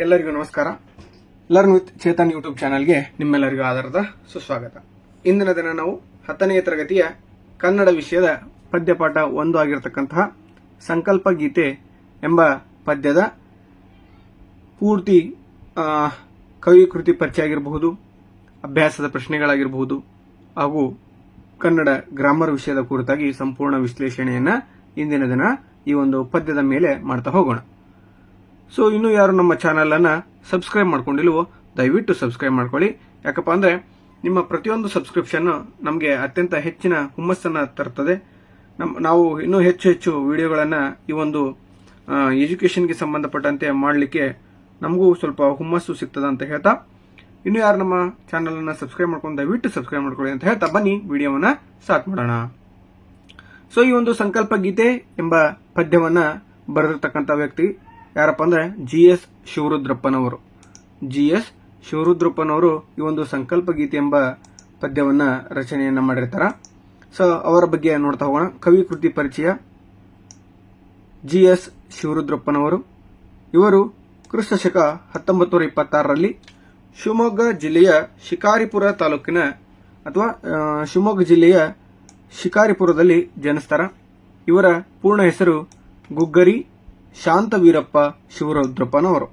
ಎಲ್ಲರಿಗೂ ನಮಸ್ಕಾರ. Learn with Chetan YouTube ಚಾನಲ್ಗೆ ನಿಮ್ಮೆಲ್ಲರಿಗೂ ಆಧಾರದ ಸುಸ್ವಾಗತ. ಇಂದಿನ ದಿನ ನಾವು 10ನೇ ತರಗತಿಯ ಕನ್ನಡ ವಿಷಯದ ಪದ್ಯಪಾಠ 1 ಆಗಿರತಕ್ಕಂತಹ ಸಂಕಲ್ಪ ಗೀತೆ ಎಂಬ ಪದ್ಯದ ಪೂರ್ತಿ ಕವಿ ಕೃತಿ ಪರಿಚಯ ಆಗಿರಬಹುದು, ಅಭ್ಯಾಸದ ಪ್ರಶ್ನೆಗಳಾಗಿರಬಹುದು ಹಾಗೂ ಕನ್ನಡ ಗ್ರಾಮರ್ ವಿಷಯದ ಕುರಿತಾಗಿ ಸಂಪೂರ್ಣ ವಿಶ್ಲೇಷಣೆಯನ್ನ ಇಂದಿನ ದಿನ ಈ ಒಂದು ಪದ್ಯದ ಮೇಲೆ ಮಾಡ್ತಾ ಹೋಗೋಣ. ಸೊ ಇನ್ನೂ ಯಾರು ನಮ್ಮ ಚಾನಲ್ ಅನ್ನ ಸಬ್ಸ್ಕ್ರೈಬ್ ಮಾಡ್ಕೊಂಡಿಲ್ವೋ ದಯವಿಟ್ಟು ಸಬ್ಸ್ಕ್ರೈಬ್ ಮಾಡ್ಕೊಳ್ಳಿ. ಯಾಕಪ್ಪ ಅಂದ್ರೆ ನಿಮ್ಮ ಪ್ರತಿಯೊಂದು ಸಬ್ಸ್ಕ್ರಿಪ್ಷನ್ ನಮಗೆ ಅತ್ಯಂತ ಹೆಚ್ಚಿನ ಹುಮ್ಮಸ್ಸನ್ನ ತರ್ತದೆ. ನಾವು ಇನ್ನೂ ಹೆಚ್ಚು ವಿಡಿಯೋಗಳನ್ನ ಈ ಒಂದು ಎಜುಕೇಶನ್ಗೆ ಸಂಬಂಧಪಟ್ಟಂತೆ ಮಾಡಲಿಕ್ಕೆ ನಮಗೂ ಸ್ವಲ್ಪ ಹುಮ್ಮಸ್ಸು ಸಿಗ್ತದೆ ಅಂತ ಹೇಳ್ತಾ, ಇನ್ನು ಯಾರು ನಮ್ಮ ಚಾನಲ್ ಅನ್ನ ಸಬ್ಸ್ಕ್ರೈಬ್ ಮಾಡ್ಕೊಂಡು ದಯವಿಟ್ಟು ಸಬ್ಸ್ಕ್ರೈಬ್ ಮಾಡ್ಕೊಳ್ಳಿ ಅಂತ ಹೇಳ್ತಾ ಬನ್ನಿ ವಿಡಿಯೋವನ್ನ ಸ್ಟಾರ್ಟ್ ಮಾಡೋಣ. ಸೊ ಈ ಒಂದು ಸಂಕಲ್ಪ ಗೀತೆ ಎಂಬ ಪದ್ಯವನ್ನ ಬರೆದಿರ್ತಕ್ಕಂಥ ವ್ಯಕ್ತಿ ಯಾರಪ್ಪ ಅಂದ್ರೆ GS ಶಿವರುದ್ರಪ್ಪನವರು. GS ಶಿವರುದ್ರಪ್ಪನವರು ಈ ಒಂದು ಸಂಕಲ್ಪ ಗೀತೆ ಎಂಬ ಪದ್ಯವನ್ನ ರಚನೆಯನ್ನ ಮಾಡಿರ್ತಾರ. ಸೊ ಅವರ ಬಗ್ಗೆ ನೋಡ್ತಾ ಹೋಗೋಣ. ಕವಿ ಕೃತಿ ಪರಿಚಯ. GS ಶಿವರುದ್ರಪ್ಪನವರು ಇವರು ಕ್ರಿಸ್ತಶಕ 1926ರಲ್ಲಿ ಶಿವಮೊಗ್ಗ ಜಿಲ್ಲೆಯ ಶಿಕಾರಿಪುರ ತಾಲೂಕಿನ ಅಥವಾ ಶಿವಮೊಗ್ಗ ಜಿಲ್ಲೆಯ ಶಿಕಾರಿಪುರದಲ್ಲಿ ಜನಿಸ್ತಾರ. ಇವರ ಪೂರ್ಣ ಹೆಸರು ಗುಗ್ಗರಿ ಶಾಂತವೀರಪ್ಪ ಶಿವರುದ್ರಪ್ಪನವರು.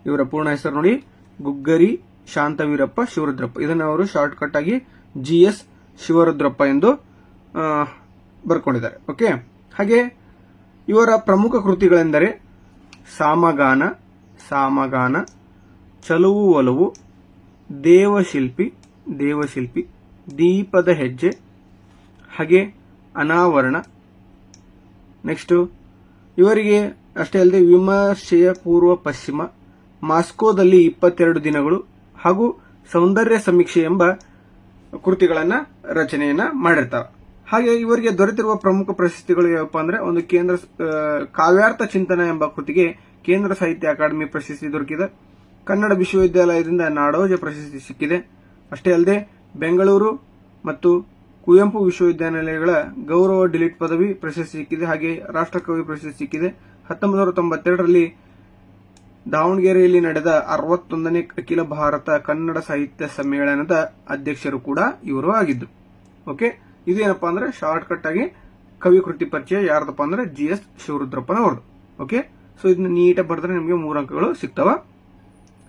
ಇವರ ಪೂರ್ಣ ಹೆಸರು ನೋಡಿ, ಗುಗ್ಗರಿ ಶಾಂತವೀರಪ್ಪ ಶಿವರುದ್ರಪ್ಪ. ಇದನ್ನು ಅವರು ಶಾರ್ಟ್ ಕಟ್ ಆಗಿ GS ಶಿವರುದ್ರಪ್ಪ ಎಂದು ಬರ್ಕೊಂಡಿದ್ದಾರೆ. ಓಕೆ. ಹಾಗೆ ಇವರ ಪ್ರಮುಖ ಕೃತಿಗಳೆಂದರೆ ಸಾಮಗಾನ, ಚಲುವು ಒಲವು, ದೇವಶಿಲ್ಪಿ, ದೀಪದ ಹೆಜ್ಜೆ, ಹಾಗೆ ಅನಾವರಣ. ನೆಕ್ಸ್ಟ್ ಇವರಿಗೆ ಅಷ್ಟೇ ಅಲ್ಲದೆ ವಿಮರ್ಶೆಯ ಪೂರ್ವ ಪಶ್ಚಿಮ, ಮಾಸ್ಕೋದಲ್ಲಿ 22 ದಿನಗಳು ಹಾಗೂ ಸೌಂದರ್ಯ ಸಮೀಕ್ಷೆ ಎಂಬ ಕೃತಿಗಳನ್ನ ರಚನೆಯನ್ನ ಮಾಡಿರ್ತಾರೆ. ಹಾಗೆ ಇವರಿಗೆ ದೊರೆತಿರುವ ಪ್ರಮುಖ ಪ್ರಶಸ್ತಿಗಳು ಯಾವಪ್ಪ ಅಂದ್ರೆ, ಒಂದು ಕೇಂದ್ರ ಕಾವ್ಯಾರ್ಥ ಚಿಂತನ ಎಂಬ ಕೃತಿಗೆ ಕೇಂದ್ರ ಸಾಹಿತ್ಯ ಅಕಾಡೆಮಿ ಪ್ರಶಸ್ತಿ ದೊರಕಿದೆ. ಕನ್ನಡ ವಿಶ್ವವಿದ್ಯಾಲಯದಿಂದ ನಾಡೋಜ ಪ್ರಶಸ್ತಿ ಸಿಕ್ಕಿದೆ. ಅಷ್ಟೇ ಅಲ್ಲದೆ ಬೆಂಗಳೂರು ಮತ್ತು ಕುವೆಂಪು ವಿಶ್ವವಿದ್ಯಾನಿಲಯಗಳ ಗೌರವ ಡಿಲಿಟ್ ಪದವಿ ಪ್ರಶಸ್ತಿ ಸಿಕ್ಕಿದೆ. ಹಾಗೆ ರಾಷ್ಟ್ರಕವಿ ಪ್ರಶಸ್ತಿ ಸಿಕ್ಕಿದೆ. 1992ರಲ್ಲಿ ದಾವಣಗೆರೆಯಲ್ಲಿ ನಡೆದ 61ನೇ ಅಖಿಲ ಭಾರತ ಕನ್ನಡ ಸಾಹಿತ್ಯ ಸಮ್ಮೇಳನದ ಅಧ್ಯಕ್ಷರು ಕೂಡ ಇವರು ಆಗಿದ್ದು. ಓಕೆ, ಇದೇನಪ್ಪಾ ಅಂದ್ರೆ ಶಾರ್ಟ್ ಕಟ್ ಆಗಿ ಕವಿ ಕೃತಿ ಪರಿಚಯ ಯಾರ್ದಪ್ಪ ಅಂದ್ರೆ GS ಶಿವರುದ್ರಪ್ಪನವ್ರದ್ದು. ಓಕೆ, ಸೊ ಇದನ್ನ ನೀಟಾಗಿ ಬರೆದ್ರೆ ನಿಮಗೆ 3 ಅಂಕಗಳು ಸಿಗ್ತಾವ.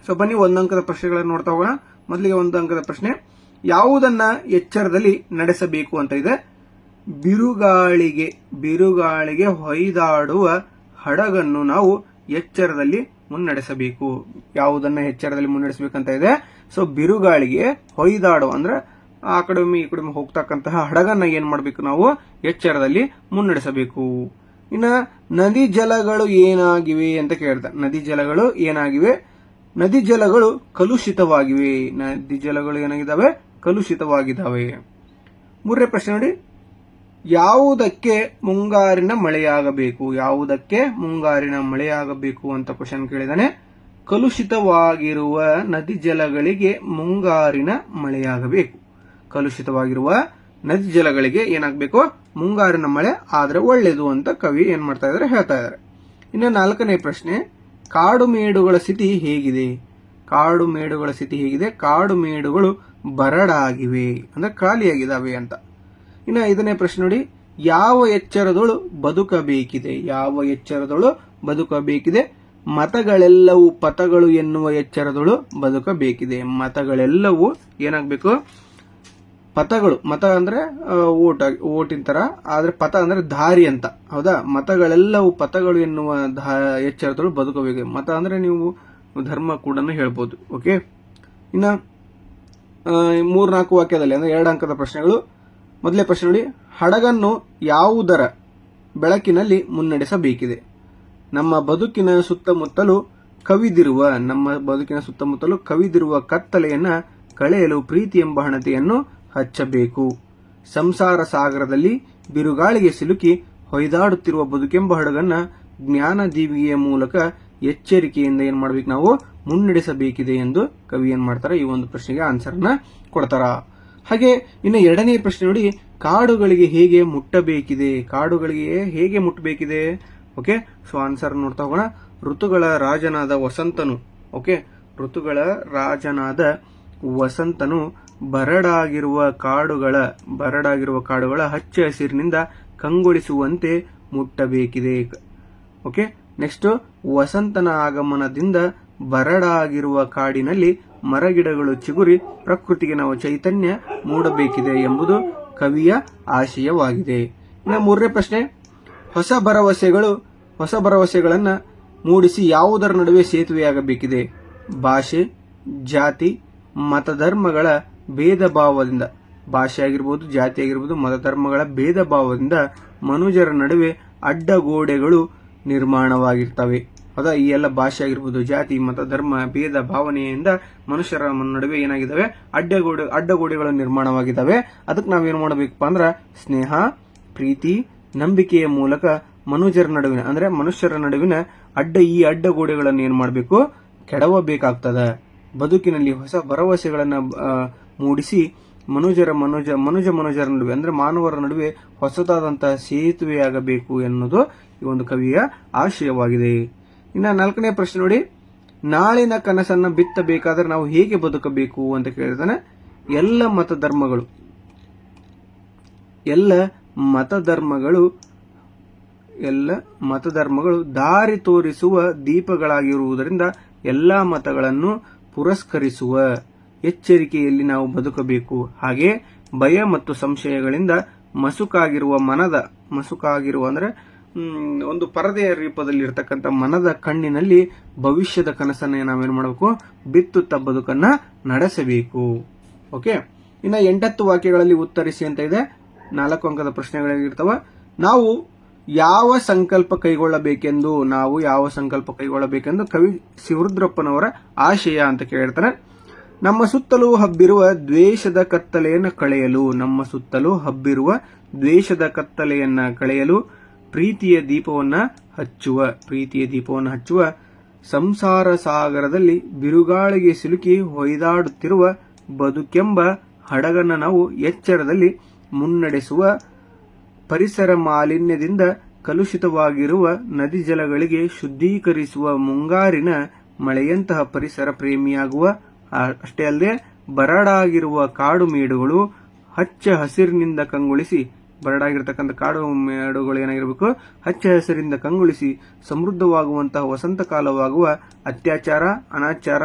ಸೊ ಬನ್ನಿ 1 ಅಂಕದ ಪ್ರಶ್ನೆಗಳನ್ನು ನೋಡ್ತಾ ಹೋಗೋಣ. ಮೊದಲಿಗೆ 1 ಅಂಕದ ಪ್ರಶ್ನೆ, ಯಾವುದನ್ನ ಎಚ್ಚರದಲ್ಲಿ ನಡೆಸಬೇಕು ಅಂತ ಇದೆ. ಬಿರುಗಾಳಿಗೆ ಹೊಯ್ದಾಡುವ ಹಡಗನ್ನು ನಾವು ಎಚ್ಚರದಲ್ಲಿ ಮುನ್ನಡೆಸಬೇಕು. ಯಾವುದನ್ನ ಎಚ್ಚರದಲ್ಲಿ ಮುನ್ನಡೆಸಬೇಕಂತ ಇದೆ. ಸೊ ಬಿರುಗಾಳಿಗೆ ಹೊಯ್ದಾಡುವ ಅಂದ್ರೆ ಆ ಕಡೆ ಈ ಕಡೆ ಹೋಗ್ತಕ್ಕಂತಹ ಹಡಗನ್ನ ಏನ್ ಮಾಡಬೇಕು, ನಾವು ಎಚ್ಚರದಲ್ಲಿ ಮುನ್ನಡೆಸಬೇಕು. ಇನ್ನ ನದಿ ಜಲಗಳು ಏನಾಗಿವೆ ಅಂತ ಕೇಳ್ತಾರೆ. ನದಿ ಜಲಗಳು ಏನಾಗಿವೆ? ನದಿ ಜಲಗಳು ಕಲುಷಿತವಾಗಿವೆ. ನದಿ ಜಲಗಳು ಏನಾಗಿದ್ದಾವೆ? ಕಲುಷಿತವಾಗಿದ್ದಾವೆ. 3ನೇ ಪ್ರಶ್ನೆ ನೋಡಿ, ಯಾವುದಕ್ಕೆ ಮುಂಗಾರಿನ ಮಳೆಯಾಗಬೇಕು? ಯಾವುದಕ್ಕೆ ಮುಂಗಾರಿನ ಮಳೆಯಾಗಬೇಕು ಅಂತ ಕ್ವಶನ್ ಕೇಳಿದಾನೆ. ಕಲುಷಿತವಾಗಿರುವ ನದಿ ಜಲಗಳಿಗೆ ಮುಂಗಾರಿನ ಮಳೆಯಾಗಬೇಕು. ಕಲುಷಿತವಾಗಿರುವ ನದಿ ಜಲಗಳಿಗೆ ಏನಾಗಬೇಕು? ಮುಂಗಾರಿನ ಮಳೆ ಆದ್ರೆ ಒಳ್ಳೇದು ಅಂತ ಕವಿ ಏನ್ ಮಾಡ್ತಾ ಇದಾರೆ, ಹೇಳ್ತಾ ಇದಾರೆ. ಇನ್ನು 4ನೇ ಪ್ರಶ್ನೆ, ಕಾಡು ಮೇಡುಗಳ ಸ್ಥಿತಿ ಹೇಗಿದೆ? ಕಾಡು ಮೇಡುಗಳು ಬರಡಾಗಿವೆ ಅಂದ್ರೆ ಖಾಲಿಯಾಗಿದ್ದಾವೆ ಅಂತ. ಇನ್ನು 5ನೇ ಪ್ರಶ್ನೆ ನೋಡಿ, ಯಾವ ಎಚ್ಚರದಳು ಬದುಕಬೇಕಿದೆ? ಮತಗಳೆಲ್ಲವೂ ಪಥಗಳು ಎನ್ನುವ ಎಚ್ಚರದಳು ಬದುಕಬೇಕಿದೆ. ಮತಗಳೆಲ್ಲವೂ ಏನಾಗಬೇಕು? ಪಥಗಳು, ಮತ ಅಂದ್ರೆ ಓಟಿನ ತರ, ಆದ್ರೆ ಪಥ ಅಂದ್ರೆ ದಾರಿ ಅಂತ. ಹೌದಾ? ಮತಗಳೆಲ್ಲವೂ ಪಥಗಳು ಎನ್ನುವ ಎಚ್ಚರದಳು ಬದುಕಬೇಕು. ಮತ ಅಂದ್ರೆ ನೀವು ಧರ್ಮ ಕೂಡ ಹೇಳ್ಬೋದು. ಓಕೆ. ಇನ್ನ 3-4 ವಾಕ್ಯದಲ್ಲಿ ಅಂದ್ರೆ 2 ಅಂಕದ ಪ್ರಶ್ನೆಗಳು. ಮೊದಲನೇ ಪ್ರಶ್ನೆ ನೋಡಿ, ಹಡಗನ್ನು ಯಾವುದರ ಬೆಳಕಿನಲ್ಲಿ ಮುನ್ನಡೆಸಬೇಕಿದೆ? ನಮ್ಮ ಬದುಕಿನ ಸುತ್ತಮುತ್ತಲು ಕವಿದಿರುವ ಕತ್ತಲೆಯನ್ನ ಕಳೆಯಲು ಪ್ರೀತಿ ಎಂಬ ಹಣತೆಯನ್ನು ಹಚ್ಚಬೇಕು. ಸಂಸಾರ ಸಾಗರದಲ್ಲಿ ಬಿರುಗಾಳಿಗೆ ಸಿಲುಕಿ ಹೊಯ್ದಾಡುತ್ತಿರುವ ಬದುಕೆಂಬ ಹಡಗನ್ನ ಜ್ಞಾನ ದೀವಿಗೆಯ ಮೂಲಕ ಎಚ್ಚರಿಕೆಯಿಂದ ಏನ್ ಮಾಡ್ಬೇಕು, ನಾವು ಮುನ್ನಡೆಸಬೇಕಿದೆ ಎಂದು ಕವಿ ಏನ್ ಮಾಡ್ತಾರೆ, ಈ ಒಂದು ಪ್ರಶ್ನೆಗೆ ಆನ್ಸರ್ ನ ಕೊಡ್ತಾರ. ಹಾಗೆ ಇನ್ನು 2ನೇ ಪ್ರಶ್ನೆ ನೋಡಿ, ಕಾಡುಗಳಿಗೆ ಹೇಗೆ ಮುಟ್ಟಬೇಕಿದೆ? ಓಕೆ, ಸೊ ಆನ್ಸರ್ ನೋಡ್ತಾ ಹೋಗೋಣ. ಋತುಗಳ ರಾಜನಾದ ವಸಂತನು ಓಕೆ, ಋತುಗಳ ರಾಜನಾದ ವಸಂತನು ಬರಡಾಗಿರುವ ಕಾಡುಗಳ ಹಚ್ಚ ಹಸಿರಿನಿಂದ ಕಂಗೊಳಿಸುವಂತೆ ಮುಟ್ಟಬೇಕಿದೆ. ಓಕೆ, ನೆಕ್ಸ್ಟ್, ವಸಂತನ ಆಗಮನದಿಂದ ಬರಡಾಗಿರುವ ಕಾಡಿನಲ್ಲಿ ಮರಗಿಡಗಳು ಚಿಗುರಿ ಪ್ರಕೃತಿಗೆ ನಾವು ಚೈತನ್ಯ ಮೂಡಬೇಕಿದೆ ಎಂಬುದು ಕವಿಯ ಆಶಯವಾಗಿದೆ. ಇನ್ನು ಮೂರನೇ ಪ್ರಶ್ನೆ, ಹೊಸ ಭರವಸೆಗಳನ್ನ ಮೂಡಿಸಿ ಯಾವುದರ ನಡುವೆ ಸೇತುವೆಯಾಗಬೇಕಿದೆ? ಭಾಷೆ, ಜಾತಿ, ಮತಧರ್ಮಗಳ ಭೇದ ಭಾವದಿಂದ, ಭಾಷೆ ಆಗಿರ್ಬೋದು, ಜಾತಿ ಆಗಿರ್ಬೋದು, ಮತಧರ್ಮಗಳ ಭೇದ ಭಾವದಿಂದ ಮನುಜರ ನಡುವೆ ಅಡ್ಡಗೋಡೆಗಳು ನಿರ್ಮಾಣವಾಗಿರ್ತವೆ. ಹೌದಾ? ಈ ಎಲ್ಲ ಭಾಷೆ ಆಗಿರ್ಬೋದು, ಜಾತಿ, ಮತಧರ್ಮ ಭೇದ ಭಾವನೆಯಿಂದ ಮನುಷ್ಯರ ನಡುವೆ ಏನಾಗಿದ್ದಾವೆ? ಅಡ್ಡಗೋಡೆಗಳು ನಿರ್ಮಾಣವಾಗಿದ್ದಾವೆ. ಅದಕ್ಕೆ ನಾವೇನು ಮಾಡಬೇಕಪ್ಪ ಅಂದ್ರ ಸ್ನೇಹ, ಪ್ರೀತಿ, ನಂಬಿಕೆಯ ಮೂಲಕ ಮನುಷ್ಯರ ನಡುವಿನ ಈ ಅಡ್ಡಗೋಡೆಗಳನ್ನು ಏನ್ ಮಾಡಬೇಕು? ಕೆಡವಬೇಕಾಗ್ತದ. ಬದುಕಿನಲ್ಲಿ ಹೊಸ ಭರವಸೆಗಳನ್ನ ಮೂಡಿಸಿ ಮನುಜರ ನಡುವೆ ಮಾನವರ ನಡುವೆ ಹೊಸದಾದಂತಹ ಸೇತುವೆಯಾಗಬೇಕು ಎನ್ನುವುದು ಈ ಒಂದು ಕವಿಯ ಆಶಯವಾಗಿದೆ. ಇನ್ನು 4ನೇ ಪ್ರಶ್ನೆ ನೋಡಿ, ನಾಳಿನ ಕನಸನ್ನ ಬಿತ್ತಬೇಕಾದ್ರೆ ನಾವು ಹೇಗೆ ಬದುಕಬೇಕು ಅಂತ ಕೇಳಿದಾನೆ. ಎಲ್ಲ ಮತಧರ್ಮಗಳು ದಾರಿ ತೋರಿಸುವ ದೀಪಗಳಾಗಿರುವುದರಿಂದ ಎಲ್ಲಾ ಮತಗಳನ್ನು ಪುರಸ್ಕರಿಸುವ ಎಚ್ಚರಿಕೆಯಲ್ಲಿ ನಾವು ಬದುಕಬೇಕು. ಹಾಗೆ ಭಯ ಮತ್ತು ಸಂಶಯಗಳಿಂದ ಮಸುಕಾಗಿರುವ ಅಂದ್ರೆ ಒಂದು ಪರದೆಯ ರೂಪದಲ್ಲಿ ಇರತಕ್ಕಂಥ ಮನದ ಕಣ್ಣಿನಲ್ಲಿ ಭವಿಷ್ಯದ ಕನಸನ್ನ ನಾವೇನು ಮಾಡಬೇಕು? ಬಿತ್ತುತ್ತಾ ಬದುಕನ್ನ ನಡೆಸಬೇಕು. ಓಕೆ, ಇನ್ನು 8 ವಾಕ್ಯಗಳಲ್ಲಿ ಉತ್ತರಿಸಿ ಅಂತ ಇದೆ. 4 ಅಂಕದ ಪ್ರಶ್ನೆಗಳಿರ್ತಾವ. ನಾವು ಯಾವ ಸಂಕಲ್ಪ ಕೈಗೊಳ್ಳಬೇಕೆಂದು ಕವಿ ಶಿವರುದ್ರಪ್ಪನವರ ಆಶಯ ಅಂತ ಕೇಳಿರ್ತಾನೆ. ನಮ್ಮ ಸುತ್ತಲೂ ಹಬ್ಬಿರುವ ದ್ವೇಷದ ಕತ್ತಲೆಯನ್ನ ಕಳೆಯಲು ಪ್ರೀತಿಯ ದೀಪವನ್ನ ಹಚ್ಚುವ, ಸಂಸಾರ ಸಾಗರದಲ್ಲಿ ಬಿರುಗಾಳಿಗೆ ಸಿಲುಕಿ ಹೊಯ್ದಾಡುತ್ತಿರುವ ಬದುಕೆಂಬ ಹಡಗನ್ನ ನಾವು ಎಚ್ಚರದಲ್ಲಿ ಮುನ್ನಡೆಸುವ, ಪರಿಸರ ಮಾಲಿನ್ಯದಿಂದ ಕಲುಷಿತವಾಗಿರುವ ನದಿ ಜಲಗಳಿಗೆ ಶುದ್ಧೀಕರಿಸುವ ಮುಂಗಾರಿನ ಮಳೆಯಂತಹ ಪರಿಸರ ಪ್ರೇಮಿಯಾಗುವ. ಅಷ್ಟೇ ಅಲ್ಲದೆ ಬರಡಾಗಿರುವ ಕಾಡು ಮೇಡುಗಳು ಹಚ್ಚ ಹಸಿರಿನಿಂದ ಕಂಗೊಳಿಸಿ, ಬರಡಾಗಿರ್ತಕ್ಕಂಥ ಕಾಡು ಮೇಡುಗಳು ಏನಾಗಿರಬೇಕು? ಹಚ್ಚ ಹಸಿರಿಂದ ಕಂಗೊಳಿಸಿ ಸಮೃದ್ಧವಾಗುವಂತಹ ವಸಂತ ಕಾಲವಾಗುವ ಅತ್ಯಾಚಾರ, ಅನಾಚಾರ,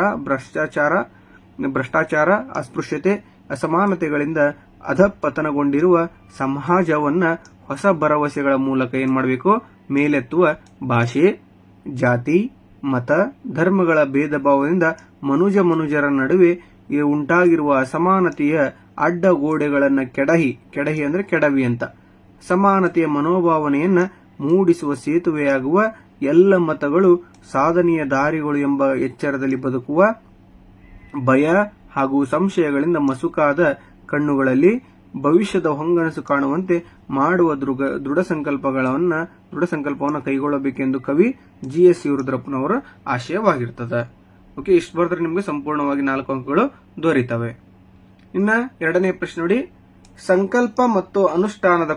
ಭ್ರಷ್ಟಾಚಾರ, ಅಸ್ಪೃಶ್ಯತೆ, ಅಸಮಾನತೆಗಳಿಂದ ಅಧಪತನಗೊಂಡಿರುವ ಸಮಾಜವನ್ನ ಹೊಸ ಭರವಸೆಗಳ ಮೂಲಕ ಏನ್ ಮಾಡಬೇಕು? ಮೇಲೆತ್ತುವ. ಭಾಷೆ, ಜಾತಿ, ಮತ, ಧರ್ಮಗಳ ಭೇದ ಭಾವದಿಂದ ಮನುಜರ ನಡುವೆ ಉಂಟಾಗಿರುವ ಅಸಮಾನತೆಯ ಅಡ್ಡಗೋಡೆಗಳನ್ನ ಕೆಡಹಿ ಅಂದ್ರೆ ಕೆಡವಿ ಅಂತ ಸಮಾನತೆಯ ಮನೋಭಾವನೆಯನ್ನ ಮೂಡಿಸುವ ಸೇತುವೆಯಾಗುವ. ಎಲ್ಲ ಮತಗಳು ಸಾಧನೆಯ ದಾರಿಗಳು ಎಂಬ ಎಚ್ಚರದಲ್ಲಿ ಬದುಕುವ. ಭಯ ಹಾಗೂ ಸಂಶಯಗಳಿಂದ ಮಸುಕಾದ ಕಣ್ಣುಗಳಲ್ಲಿ ಭವಿಷ್ಯದ ಹೊಂಗನಸು ಕಾಣುವಂತೆ ಮಾಡುವ ದೃಢ ಸಂಕಲ್ಪವನ್ನು ಕೈಗೊಳ್ಳಬೇಕೆಂದು ಕವಿ GS ಶಿವರುದ್ರಪ್ಪನವರ ಆಶಯವಾಗಿರ್ತದೆ. ಓಕೆ, ಇಷ್ಟು ಬರೆದ್ರೆ ನಿಮಗೆ ಸಂಪೂರ್ಣವಾಗಿ 4 ಅಂಕಗಳು ದೊರೆತವೆ. ಇನ್ನ 2ನೇ ಪ್ರಶ್ನೆ ನೋಡಿ, ಸಂಕಲ್ಪ ಮತ್ತು ಅನುಷ್ಠಾನದ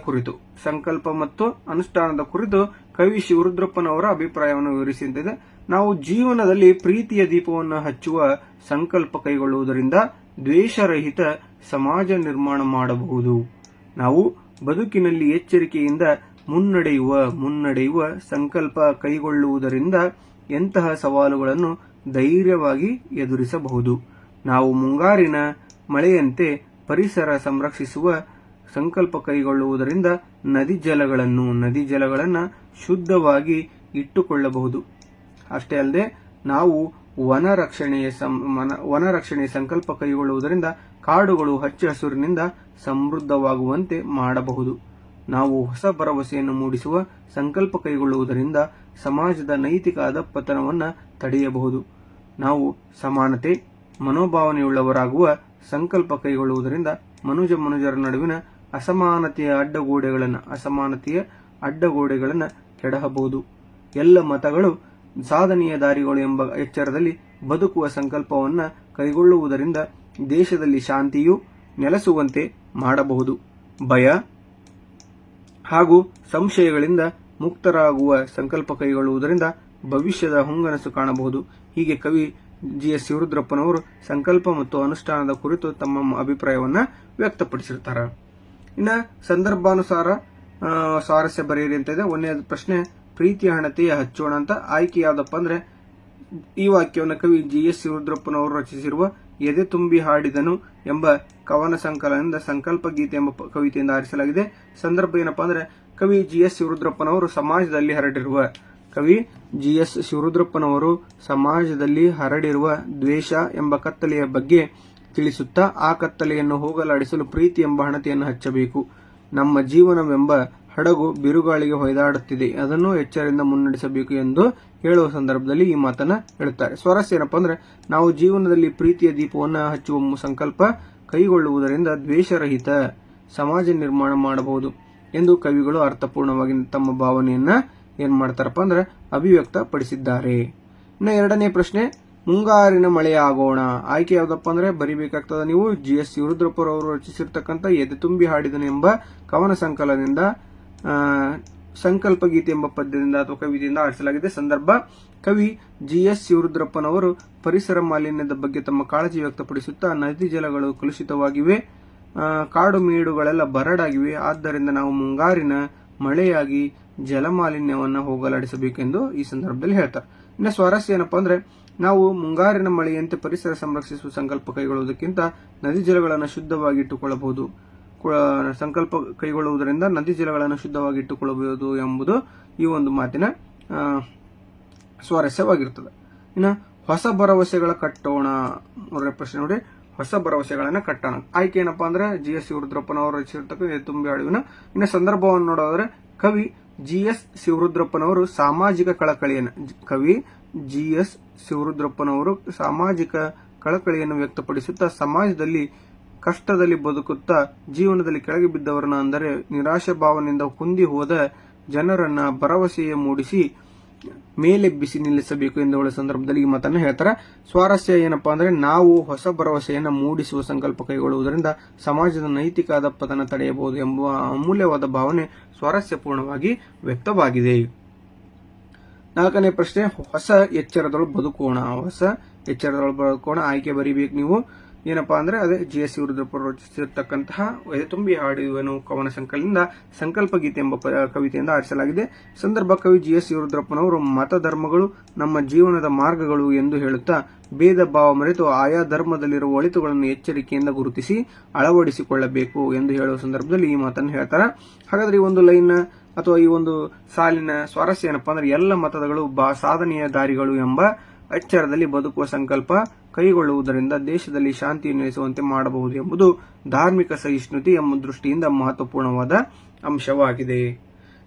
ಕುರಿತು ಕವಿ ಶಿವರುದ್ರಪ್ಪನವರ ಅಭಿಪ್ರಾಯವನ್ನು ವಿವರಿಸಿದೆ. ನಾವು ಜೀವನದಲ್ಲಿ ಪ್ರೀತಿಯ ದೀಪವನ್ನು ಹಚ್ಚುವ ಸಂಕಲ್ಪ ಕೈಗೊಳ್ಳುವುದರಿಂದ ದ್ವೇಷರಹಿತ ಸಮಾಜ ನಿರ್ಮಾಣ ಮಾಡಬಹುದು. ನಾವು ಬದುಕಿನಲ್ಲಿ ಎಚ್ಚರಿಕೆಯಿಂದ ಮುನ್ನಡೆಯುವ ಸಂಕಲ್ಪ ಕೈಗೊಳ್ಳುವುದರಿಂದ ಎಂತಹ ಸವಾಲುಗಳನ್ನು ಧೈರ್ಯವಾಗಿ ಎದುರಿಸಬಹುದು. ನಾವು ಮುಂಗಾರಿನ ಮಳೆಯಂತೆ ಪರಿಸರ ಸಂರಕ್ಷಿಸುವ ಸಂಕಲ್ಪ ಕೈಗೊಳ್ಳುವುದರಿಂದ ನದಿ ಜಲಗಳನ್ನು ಶುದ್ಧವಾಗಿ ಇಟ್ಟುಕೊಳ್ಳಬಹುದು. ಅಷ್ಟೇ ಅಲ್ಲದೆ ನಾವು ವನ ರಕ್ಷಣೆಯ ಸಂಕಲ್ಪ ಕೈಗೊಳ್ಳುವುದರಿಂದ ಕಾಡುಗಳು ಹಚ್ಚ ಹಸುರಿನಿಂದ ಸಮೃದ್ಧವಾಗುವಂತೆ ಮಾಡಬಹುದು. ನಾವು ಹೊಸ ಭರವಸೆಯನ್ನು ಮೂಡಿಸುವ ಸಂಕಲ್ಪ ಕೈಗೊಳ್ಳುವುದರಿಂದ ಸಮಾಜದ ನೈತಿಕ ಅಧಪತನವನ್ನು ತಡೆಯಬಹುದು. ನಾವು ಸಮಾನತೆ ಮನೋಭಾವನೆಯುಳ್ಳವರಾಗುವ ಸಂಕಲ್ಪ ಕೈಗೊಳ್ಳುವುದರಿಂದ ಮನುಜರ ನಡುವಿನ ಅಸಮಾನತೆಯ ಅಡ್ಡಗೋಡೆಗಳನ್ನು ಕೆಡಹಬಹುದು. ಎಲ್ಲ ಮತಗಳು ಸಾಧನೆಯ ದಾರಿಗಳು ಎಂಬ ಎಚ್ಚರದಲ್ಲಿ ಬದುಕುವ ಸಂಕಲ್ಪವನ್ನು ಕೈಗೊಳ್ಳುವುದರಿಂದ ದೇಶದಲ್ಲಿ ಶಾಂತಿಯು ನೆಲೆಸುವಂತೆ ಮಾಡಬಹುದು. ಭಯ ಹಾಗೂ ಸಂಶಯಗಳಿಂದ ಮುಕ್ತರಾಗುವ ಸಂಕಲ್ಪ ಕೈಗೊಳ್ಳುವುದರಿಂದ ಭವಿಷ್ಯದ ಹೊಂಗನಸು ಕಾಣಬಹುದು. ಹೀಗೆ ಕವಿ GS ಶಿವರುದ್ರಪ್ಪನವರು ಸಂಕಲ್ಪ ಮತ್ತು ಅನುಷ್ಠಾನದ ಕುರಿತು ತಮ್ಮ ಅಭಿಪ್ರಾಯವನ್ನ ವ್ಯಕ್ತಪಡಿಸಿರ್ತಾರೆ. ಇನ್ನು ಸಂದರ್ಭಾನುಸಾರ ಸ್ವಾರಸ್ಯ ಬರೆಯಿರಿ ಅಂತ ಇದೆ. ಒಂದನೇ ಪ್ರಶ್ನೆ, ಪ್ರೀತಿಯ ಹಣತೆಯ ಹಚ್ಚೋಣ ಅಂತ. ಆಯ್ಕೆ ಯಾವ್ದಪ್ಪ ಅಂದ್ರೆ ಈ ವಾಕ್ಯವನ್ನು ಕವಿ GS ಶಿವರುದ್ರಪ್ಪನವರು ರಚಿಸಿರುವ ಎದೆ ತುಂಬಿ ಹಾಡಿದನು ಎಂಬ ಕವನ ಸಂಕಲನದಿಂದ ಸಂಕಲ್ಪ ಗೀತೆ ಎಂಬ ಕವಿತೆಯಿಂದ ಆರಿಸಲಾಗಿದೆ. ಸಂದರ್ಭ ಏನಪ್ಪಾ ಅಂದ್ರೆ ಕವಿ GS ಶಿವರುದ್ರಪ್ಪನವರು ಸಮಾಜದಲ್ಲಿ ಹರಡಿರುವ ದ್ವೇಷ ಎಂಬ ಕತ್ತಲೆಯ ಬಗ್ಗೆ ತಿಳಿಸುತ್ತಾ ಆ ಕತ್ತಲೆಯನ್ನು ಹೋಗಲಾಡಿಸಲು ಪ್ರೀತಿ ಎಂಬ ಹಣತೆಯನ್ನು ಹಚ್ಚಬೇಕು. ನಮ್ಮ ಜೀವನವೆಂಬ ಹಡಗು ಬಿರುಗಾಳಿಗೆ ಹೊಯ್ದಾಡುತ್ತಿದೆ, ಅದನ್ನು ಎಚ್ಚರದಿಂದ ಮುನ್ನಡೆಸಬೇಕು ಎಂದು ಹೇಳುವ ಸಂದರ್ಭದಲ್ಲಿ ಈ ಮಾತನ್ನ ಹೇಳುತ್ತಾರೆ. ಸ್ವಾರಸ್ಯ ಏನಪ್ಪಾ ಅಂದ್ರೆ ನಾವು ಜೀವನದಲ್ಲಿ ಪ್ರೀತಿಯ ದೀಪವನ್ನು ಹಚ್ಚುವ ಸಂಕಲ್ಪ ಕೈಗೊಳ್ಳುವುದರಿಂದ ದ್ವೇಷರಹಿತ ಸಮಾಜ ನಿರ್ಮಾಣ ಮಾಡಬಹುದು ಎಂದು ಕವಿಗಳು ಅರ್ಥಪೂರ್ಣವಾಗಿ ತಮ್ಮ ಭಾವನೆಯನ್ನ ಏನ್ ಮಾಡ್ತಾರಪ್ಪ ಅಂದ್ರೆ ಅಭಿವ್ಯಕ್ತ ಪಡಿಸಿದ್ದಾರೆ. ಇನ್ನು ಎರಡನೇ ಪ್ರಶ್ನೆ, ಮುಂಗಾರಿನ ಮಳೆಯಾಗೋಣ. ಆಯ್ಕೆ ಯಾವ್ದಪ್ಪ ಅಂದ್ರೆ ಬರಿಬೇಕಾಗ್ತದ ನೀವು GS ಶಿವರುದ್ರಪ್ಪರವರು ರಚಿಸಿರ್ತಕ್ಕಂಥ ಎದೆ ತುಂಬಿ ಹಾಡಿದನು ಎಂಬ ಕವನ ಸಂಕಲನದಿಂದ ಸಂಕಲ್ಪ ಗೀತೆ ಎಂಬ ಪದ್ಯದಿಂದ ಅಥವಾ ಕವಿತೆಯಿಂದ ಆರಿಸಲಾಗಿದೆ. ಸಂದರ್ಭ ಕವಿ GS ಶಿವರುದ್ರಪ್ಪನವರು ಪರಿಸರ ಮಾಲಿನ್ಯದ ಬಗ್ಗೆ ತಮ್ಮ ಕಾಳಜಿ ವ್ಯಕ್ತಪಡಿಸುತ್ತಾ ನದಿ ಜಲಗಳು ಕಲುಷಿತವಾಗಿವೆ, ಕಾಡು ಮೇಡುಗಳೆಲ್ಲ ಬರಡಾಗಿವೆ, ಆದ್ದರಿಂದ ನಾವು ಮುಂಗಾರಿನ ಮಳೆಯಾಗಿ ಜಲಮಾಲಿನ್ಯವನ್ನು ಹೋಗಲಾಡಿಸಬೇಕೆಂದು ಈ ಸಂದರ್ಭದಲ್ಲಿ ಹೇಳ್ತಾರೆ. ಇನ್ನು ಸ್ವಾರಸ್ಯ ಏನಪ್ಪಾ ಅಂದ್ರೆ ನಾವು ಮುಂಗಾರಿನ ಮಳೆಯಂತೆ ಪರಿಸರ ಸಂರಕ್ಷಿಸುವ ಸಂಕಲ್ಪ ಕೈಗೊಳ್ಳುವುದಕ್ಕಿಂತ ನದಿ ಜಲಗಳನ್ನು ಶುದ್ಧವಾಗಿ ಇಟ್ಟುಕೊಳ್ಳಬಹುದು. ಸಂಕಲ್ಪ ಕೈಗೊಳ್ಳುವುದರಿಂದ ನದಿ ಜಲಗಳನ್ನು ಶುದ್ಧವಾಗಿ ಇಟ್ಟುಕೊಳ್ಳಬಹುದು ಎಂಬುದು ಈ ಒಂದು ಮಾತಿನ ಸ್ವಾರಸ್ಯವಾಗಿರುತ್ತದೆ. ಇನ್ನು ಹೊಸ ಭರವಸೆಗಳ ಕಟ್ಟೋಣ ಪ್ರಶ್ನೆ ನೋಡಿ, ಹೊಸ ಭರವಸೆಗಳನ್ನ ಕಟ್ಟೋಣ. ಆಯ್ಕೆ ಏನಪ್ಪಾ ಅಂದ್ರೆ GS ಶಿವರುದ್ರಪ್ಪನವರು ರಚಿಸಿರ್ತಕ್ಕಂಥ ತುಂಬಿ ಹಾಡುವಿನ. ಇನ್ನು ಸಂದರ್ಭವನ್ನು ನೋಡೋದ್ರೆ ಕವಿ GS ಶಿವರುದ್ರಪ್ಪನವರು ಸಾಮಾಜಿಕ ಕಳಕಳಿಯನ್ನು ವ್ಯಕ್ತಪಡಿಸುತ್ತಾ ಸಮಾಜದಲ್ಲಿ ಕಷ್ಟದಲ್ಲಿ ಬದುಕುತ್ತಾ ಜೀವನದಲ್ಲಿ ಕೆಳಗೆ ಬಿದ್ದವರನ್ನ, ಅಂದರೆ ನಿರಾಶೆ ಭಾವನೆಯಿಂದ ಕುಂದಿ ಹೋದ ಜನರನ್ನ ಭರವಸೆಯ ಮೂಡಿಸಿ ಮೇಲೆಬ್ಬಿಸಿ ನಿಲ್ಲಿಸಬೇಕು ಎಂದು ಹೇಳುವ ಸಂದರ್ಭದಲ್ಲಿ ಈ ಮಾತನ್ನು ಹೇಳ್ತಾರೆ. ಸ್ವಾರಸ್ಯ ಏನಪ್ಪಾ ಅಂದ್ರೆ ನಾವು ಹೊಸ ಭರವಸೆಯನ್ನು ಮೂಡಿಸುವ ಸಂಕಲ್ಪ ಕೈಗೊಳ್ಳುವುದರಿಂದ ಸಮಾಜದ ನೈತಿಕ ಅಧಪತನ ತಡೆಯಬಹುದು ಎಂಬ ಅಮೂಲ್ಯವಾದ ಭಾವನೆ ಸ್ವಾರಸ್ಯಪೂರ್ಣವಾಗಿ ವ್ಯಕ್ತವಾಗಿದೆ. ನಾಲ್ಕನೇ ಪ್ರಶ್ನೆ, ಹೊಸ ಎಚ್ಚರದೊಳಗೆ ಬದುಕೋಣ. ಆಯ್ಕೆ ಬರೀಬೇಕು ನೀವು. ಏನಪ್ಪಾ ಅಂದ್ರೆ ಅದೇ GS ಶಿವರುದ್ರಪ್ಪರು ರಚಿಸಿರ್ತಕ್ಕಂತಹ ಎದೆ ತುಂಬಿ ಹಾಡುವನು ಕವನ ಸಂಕಲನದಿಂದ ಸಂಕಲ್ಪ ಗೀತೆ ಎಂಬ ಕವಿತೆಯಿಂದ ಆರಿಸಲಾಗಿದೆ. ಸಂದರ್ಭ ಕವಿ GS ಶಿವರುದ್ರಪ್ಪನವರು ಮತ ಧರ್ಮಗಳು ನಮ್ಮ ಜೀವನದ ಮಾರ್ಗಗಳು ಎಂದು ಹೇಳುತ್ತಾ ಭೇದ ಭಾವ ಮರೆತು ಆಯಾ ಧರ್ಮದಲ್ಲಿರುವ ಒಳಿತುಗಳನ್ನು ಎಚ್ಚರಿಕೆಯಿಂದ ಗುರುತಿಸಿ ಅಳವಡಿಸಿಕೊಳ್ಳಬೇಕು ಎಂದು ಹೇಳುವ ಸಂದರ್ಭದಲ್ಲಿ ಈ ಮಾತನ್ನು ಹೇಳ್ತಾರೆ. ಹಾಗಾದ್ರೆ ಈ ಒಂದು ಲೈನ್ ಅಥವಾ ಈ ಒಂದು ಸಾಲಿನ ಸ್ವಾರಸ್ಯ ಏನಪ್ಪಾ ಅಂದ್ರೆ ಎಲ್ಲ ಮತಗಳು ಸಾಧನೆಯ ದಾರಿಗಳು ಎಂಬ ಎಚ್ಚರದಲ್ಲಿ ಬದುಕುವ ಸಂಕಲ್ಪ ಕೈಗೊಳ್ಳುವುದರಿಂದ ದೇಶದಲ್ಲಿ ಶಾಂತಿ ನೆಲೆಸುವಂತೆ ಮಾಡಬಹುದು ಎಂಬುದು ಧಾರ್ಮಿಕ ಸಹಿಷ್ಣುತೆ ಎಂಬ ದೃಷ್ಟಿಯಿಂದ ಮಹತ್ವಪೂರ್ಣವಾದ ಅಂಶವಾಗಿದೆ.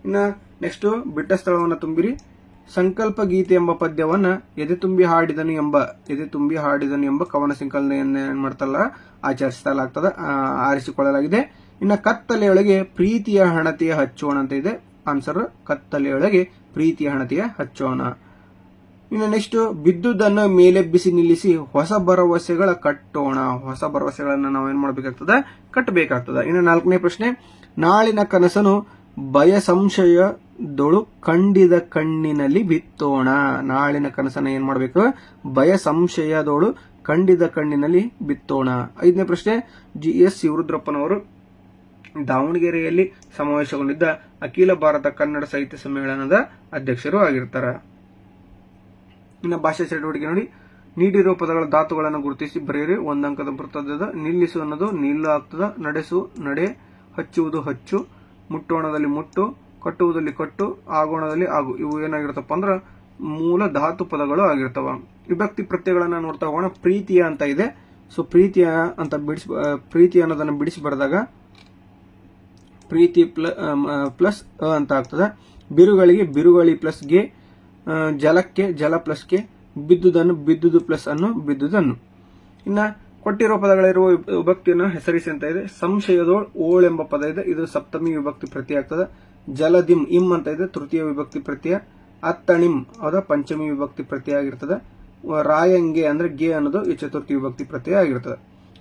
ಇನ್ನು ನೆಕ್ಸ್ಟ್ ಬಿಟ್ಟ ಸ್ಥಳವನ್ನು ತುಂಬಿರಿ. ಸಂಕಲ್ಪ ಗೀತೆ ಎಂಬ ಪದ್ಯವನ್ನ ಎದೆ ತುಂಬಿ ಹಾಡಿದನು ಎಂಬ ಕವನ ಸಂಕಲನೆಯನ್ನು ಏನ್ ಮಾಡ್ತಲ್ಲ ಆರಿಸಿಕೊಳ್ಳಲಾಗಿದೆ. ಇನ್ನು ಕತ್ತಲೆಯೊಳಗೆ ಪ್ರೀತಿಯ ಹಣತೆಯ ಹಚ್ಚೋಣ ಅಂತ ಇದೆ. ಆನ್ಸರ್ ಕತ್ತಲೆಯೊಳಗೆ ಪ್ರೀತಿಯ ಹಣತೆಯ ಹಚ್ಚೋಣ. ಇನ್ನು ನೆಕ್ಸ್ಟ್ ಬಿದ್ದುದನ್ನು ಮೇಲೆಬ್ಬಿಸಿ ನಿಲ್ಲಿಸಿ ಹೊಸ ಭರವಸೆಗಳ ಕಟ್ಟೋಣ. ಹೊಸ ಭರವಸೆಗಳನ್ನ ನಾವೇನ್ ಮಾಡಬೇಕಾಗ್ತದ, ಕಟ್ಟಬೇಕಾಗ್ತದ. ಇನ್ನು ನಾಲ್ಕನೇ ಪ್ರಶ್ನೆ, ನಾಳಿನ ಕನಸನ್ನು ಭಯ ಸಂಶಯದೊಳು ಕಂಡಿದ ಕಣ್ಣಿನಲ್ಲಿ ಬಿತ್ತೋಣ. ನಾಳಿನ ಕನಸನ್ನ ಏನ್ ಮಾಡಬೇಕು, ಭಯ ಸಂಶಯದೊಳು ಕಂಡಿದ ಕಣ್ಣಿನಲ್ಲಿ ಬಿತ್ತೋಣ. ಐದನೇ ಪ್ರಶ್ನೆ, GS ಶಿವರುದ್ರಪ್ಪನವರು ದಾವಣಗೆರೆಯಲ್ಲಿ ಸಮಾವೇಶಗೊಂಡಿದ್ದ ಅಖಿಲ ಭಾರತ ಕನ್ನಡ ಸಾಹಿತ್ಯ ಸಮ್ಮೇಳನದ ಅಧ್ಯಕ್ಷರು ಆಗಿರ್ತಾರೆ. ಇನ್ನು ಭಾಷಾ ಚಟುವಟಿಕೆ ನೋಡಿ, ನೀಡಿರುವ ಪದಗಳ ಧಾತುಗಳನ್ನು ಗುರುತಿಸಿ ಬರೆಯಿರಿ. ಒಂದಂಕದ ವೃತ್ತದ. ನಿಲ್ಲಿಸು ಅನ್ನೋದು ನಿಲ್ಲು ಆಗ್ತದ, ನಡೆಸು ನಡೆ, ಹಚ್ಚುವುದು ಹಚ್ಚು, ಮುಟ್ಟೋಣದಲ್ಲಿ ಮುಟ್ಟು, ಕಟ್ಟುವುದಲ್ಲಿ ಕಟ್ಟು, ಆಗೋಣದಲ್ಲಿ ಆಗು. ಇವು ಏನಾಗಿರ್ತಪ್ಪ ಅಂದ್ರೆ ಮೂಲ ಧಾತು ಪದಗಳು ಆಗಿರ್ತವ. ವಿಭಕ್ತಿ ಪ್ರತ್ಯಯಗಳನ್ನ ನೋಡ್ತಾ ಹೋಗೋಣ. ಪ್ರೀತಿಯ ಅಂತ ಇದೆ. ಸೊ ಪ್ರೀತಿಯ ಅನ್ನೋದನ್ನ ಬಿಡಿಸಿ ಬರೆದಾಗ ಪ್ರೀತಿ ಪ್ಲಸ್ ಅಂತ ಆಗ್ತದೆ. ಬಿರುಗಳಿಗೆ ಬಿರುಗಳಿ ಪ್ಲಸ್ ಗೆ, ಜಲಕ್ಕೆ ಜಲ ಪ್ಲಸ್ ಗೆ, ಬಿದ್ದುದು ಪ್ಲಸ್ ಅನ್ನು ಬಿದ್ದುದನ್ನು. ಇನ್ನ ಕೊಟ್ಟಿರುವ ಪದಗಳಿರುವ ವಿಭಕ್ತಿಯನ್ನು ಹೆಸರಿಸಿ ಅಂತ ಇದೆ. ಸಂಶಯದೋಳ್ ಓಳ್ ಎಂಬ ಪದ ಇದೆ, ಇದು ಸಪ್ತಮಿ ವಿಭಕ್ತಿ ಪ್ರತ್ಯಯ ಆಗ್ತದೆ. ಜಲದಿಂ ಇಂ ಅಂತ ಇದೆ, ತೃತೀಯ ವಿಭಕ್ತಿ ಪ್ರತ್ಯಯ. ಅತ್ತಣಿಂ ಅದ ಪಂಚಮಿ ವಿಭಕ್ತಿ ಪ್ರತ್ಯಯ ಆಗಿರ್ತದೆ. ರಾಯಂಗೆ ಅಂದ್ರೆ ಗೆ ಅನ್ನೋದು ಈ ಚತುರ್ಥಿ ವಿಭಕ್ತಿ ಪ್ರತ್ಯಯ ಆಗಿರ್ತದೆ.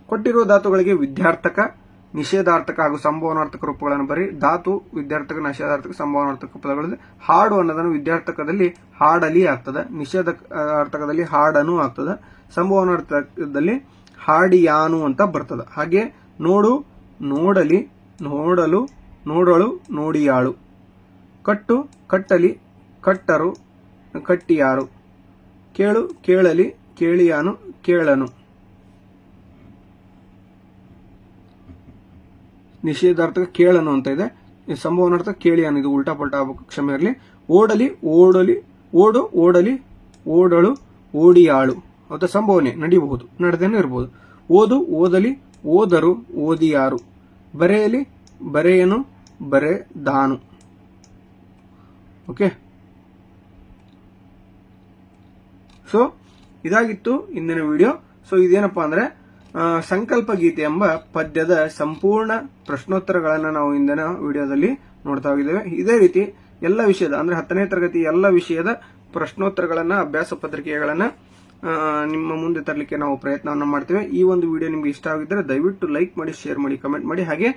ಕೊಟ್ಟಿರುವ ಧಾತುಗಳಿಗೆ ವಿದ್ಯಾರ್ಥಕ, ನಿಷೇಧಾರ್ಥಕ ಹಾಗೂ ಸಂಭಾವನಾರ್ಥಕ ರೂಪಗಳನ್ನು ಬರೀ. ಧಾತು ವಿದ್ಯಾರ್ಥಕ, ನಿಷೇಧಾರ್ಥಕ, ಸಂಭಾವನಾರ್ಥಕ ಪದಗಳಲ್ಲಿ ಹಾಡು ಅನ್ನೋದನ್ನು ವಿದ್ಯಾರ್ಥಕದಲ್ಲಿ ಹಾಡಲಿ ಆಗ್ತದೆ, ನಿಷೇಧಾರ್ಥಕದಲ್ಲಿ ಹಾಡನು ಆಗ್ತದೆ, ಸಂಭಾವನಾರ್ಥಕದಲ್ಲಿ ಹಾಡಿಯಾನು ಅಂತ ಬರ್ತದೆ. ಹಾಗೆ ನೋಡು, ನೋಡಲಿ, ನೋಡಲು, ನೋಡಳು, ನೋಡಿಯಾಳು. ಕಟ್ಟು, ಕಟ್ಟಲಿ, ಕಟ್ಟರು, ಕಟ್ಟಿಯಾರು. ಕೇಳು, ಕೇಳಲಿ, ಕೇಳಿಯಾನು, ಕೇಳನು. ನಿಷೇಧಾರ್ಥಕ ಕೇಳನು ಅಂತ ಇದೆ. ಸಂಭಾವನಾರ್ಥಕ ಕೇಳಿಯಾನು, ಇದು ಉಲ್ಟಾ ಪಲ್ಟಾ ಆಗಬೇಕು, ಕ್ಷಮೆ ಇರಲಿ. ಓಡಲಿ, ಓಡಲಿ, ಓಡು, ಓಡಲಿ, ಓಡಳು, ಓಡಿಯಾಳು. ಹೌದಾ, ಸಂಭಾವನೆ ನಡಿಬಹುದು, ನಡೆದೇನೂ ಇರಬಹುದು. ಓದು, ಓದಲಿ, ಓದರು, ಓದಿಯಾರು. ಬರೆಯಲಿ, ಬರೆಯನು, ಬರೆದಾನು. ಓಕೆ, ಸೊ ಇದಾಗಿತ್ತು ಇಂದಿನ ವಿಡಿಯೋ. ಸೊ ಇದೇನಪ್ಪಾ ಅಂದ್ರೆ ಸಂಕಲ್ಪ ಗೀತೆ ಎಂಬ ಪದ್ಯದ ಸಂಪೂರ್ಣ ಪ್ರಶ್ನೋತ್ತರಗಳನ್ನು ನಾವು ಇಂದಿನ ವಿಡಿಯೋದಲ್ಲಿ ನೋಡ್ತಾ ಹೋಗಿದ್ದೇವೆ. ಇದೇ ರೀತಿ ಎಲ್ಲ ವಿಷಯದ ಅಂದ್ರೆ 10ನೇ ತರಗತಿ ಎಲ್ಲ ವಿಷಯದ ಪ್ರಶ್ನೋತ್ತರಗಳನ್ನ, ಅಭ್ಯಾಸ ಪತ್ರಿಕೆಗಳನ್ನ ನಿಮ್ಮ ಮುಂದೆ ತರಲಿಕ್ಕೆ ನಾವು ಪ್ರಯತ್ನವನ್ನು ಮಾಡ್ತೇವೆ. ಈ ಒಂದು ವಿಡಿಯೋ ನಿಮ್ಗೆ ಇಷ್ಟ ಆಗಿದ್ದರೆ ದಯವಿಟ್ಟು ಲೈಕ್ ಮಾಡಿ, ಶೇರ್ ಮಾಡಿ, ಕಮೆಂಟ್ ಮಾಡಿ, ಹಾಗೆ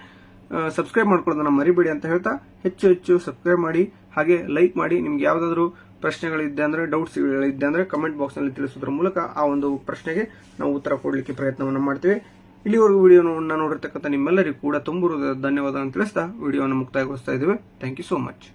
ಸಬ್ಸ್ಕ್ರೈಬ್ ಮಾಡ್ಕೊಳ್ಳೋದನ್ನ ಮರಿಬೇಡಿ ಅಂತ ಹೇಳ್ತಾ, ಹೆಚ್ಚು ಸಬ್ಸ್ಕ್ರೈಬ್ ಮಾಡಿ, ಹಾಗೆ ಲೈಕ್ ಮಾಡಿ. ನಿಮ್ಗೆ ಯಾವ್ದಾದ್ರು ಪ್ರಶ್ನೆಗಳಿದ್ದೆ ಅಂದ್ರೆ, ಡೌಟ್ಸ್ ಇದ್ದೆ ಅಂದ್ರೆ ಕಮೆಂಟ್ ಬಾಕ್ಸ್ ನಲ್ಲಿ ತಿಳಿಸೋದ್ರ ಮೂಲಕ ಆ ಒಂದು ಪ್ರಶ್ನೆಗೆ ನಾವು ಉತ್ತರ ಕೊಡ್ಲಿಕ್ಕೆ ಪ್ರಯತ್ನವನ್ನು ಮಾಡ್ತೇವೆ. ಇಲ್ಲಿವರೆಗೂ ವಿಡಿಯೋವನ್ನು ನೋಡಿರ್ತಕ್ಕಂಥ ನಿಮ್ಮೆಲ್ಲರಿಗೂ ಕೂಡ ತುಂಬ ಧನ್ಯವಾದಗಳನ್ನು ತಿಳಿಸ್ತಾ ವಿಡಿಯೋವನ್ನು ಮುಕ್ತಾಯಗೊಳಿಸ್ತಾ ಇದ್ದೇವೆ. Thank you so much.